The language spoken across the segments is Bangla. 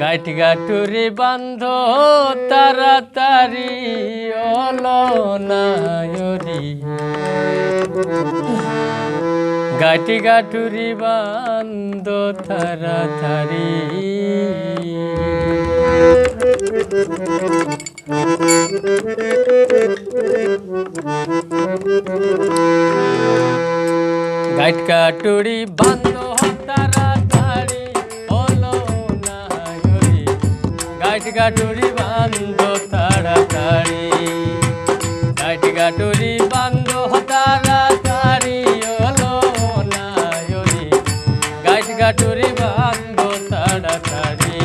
গাইট গাটুরি বান্ধ তাড়াতাড়ি অলনায়রি গাইট গাটুরি বান্ধ তাড়াতাড়ি গাইট গাটুরি বান্ধ তাড়াতাড়ি অলনায়রি গাইট গাটুরি বান্ধ তাড়াতাড়ি গাইট গাটুরি বান্ধ তাড়াতাড়ি অলনায়রি গাইট গাটুরি বান্ধ তাড়াতাড়ি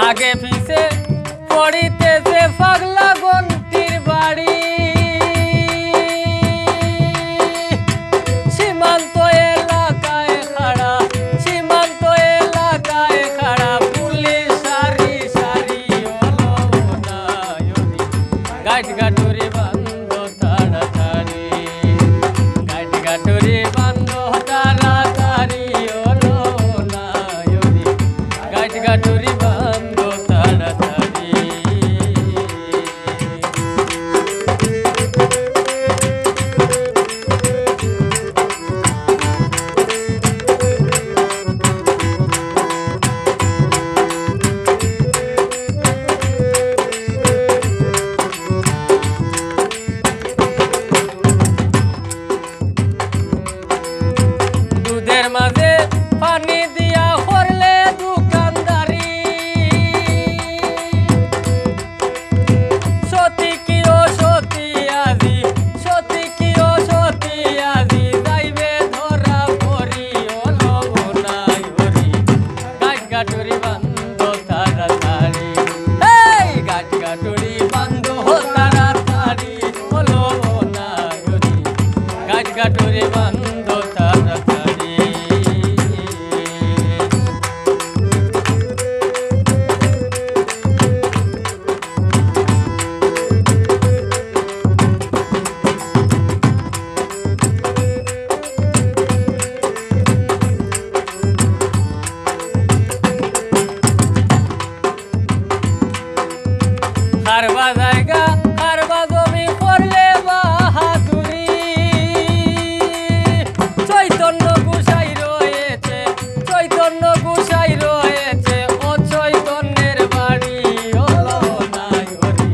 आगे पीछे पड़ितेছে পাগলা গন্টির বাড়ি সীমান্ত এলাকায় খাড়া পুলিশ সারি সারি অলনায়রি গাইট গাটুরি বান্ধ তাড়াতাড়ি গাইট গাটুরি বান্ধ তাড়াতাড়ি অলনায়রি গাইট গাটুরি মাঝে পানি দিয়া করলে দোকানদারি সতী কি ও সতী আজি যাইবে ধরা পড়ি অলনায়রি গাইট গাটুরি বান্ধ তাড়াতাড়ি এই গাইট গাটুরি বান্ধ তাড়াতাড়ি অলনায়রি গাইট গাটুরি বান্ধ তাড়াতাড়ি হারবা জায়গা হারবা জমি করলে বাহাদুরি চৈতন্য গোসাই রয়েছে ও চৈতন্যের বাড়ি অলনায়রি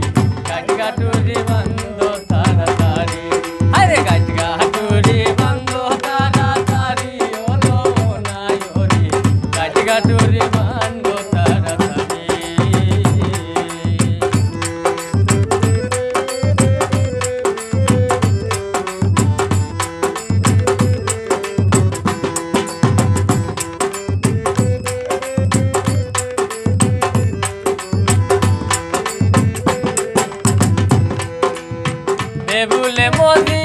গাইট গাটুরি বান্ধ তাড়াতাড়ি আরে গাইট গাটুরি বান্ধ তাড়াতাড়ি অলনায়রি গাইট গাটুরি বান্ধ তাড়াতাড়ি দেবুলে মোদি